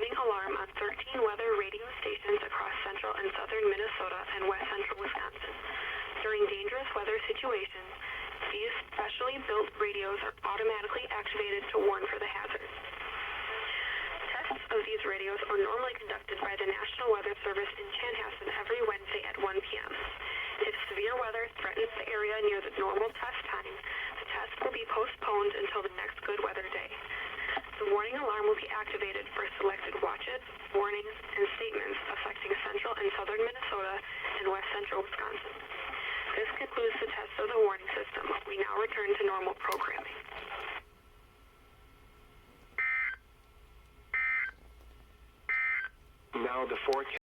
warning alarm on 13 weather radio stations across central and southern Minnesota and west central Wisconsin. During dangerous weather situations, these specially built radios are automatically activated to warn for the hazard. Tests of these radios are normally conducted by the National Weather Service in Chanhassen every Wednesday at 1 p.m. If severe weather threatens the area near the normal test time, the test will be postponed until the next good weather day. The warning alarm will be activated for selected watches, warnings, and statements affecting central and southern Minnesota and west central Wisconsin. This concludes the test of the warning system. We now return to normal programming. Now the forecast.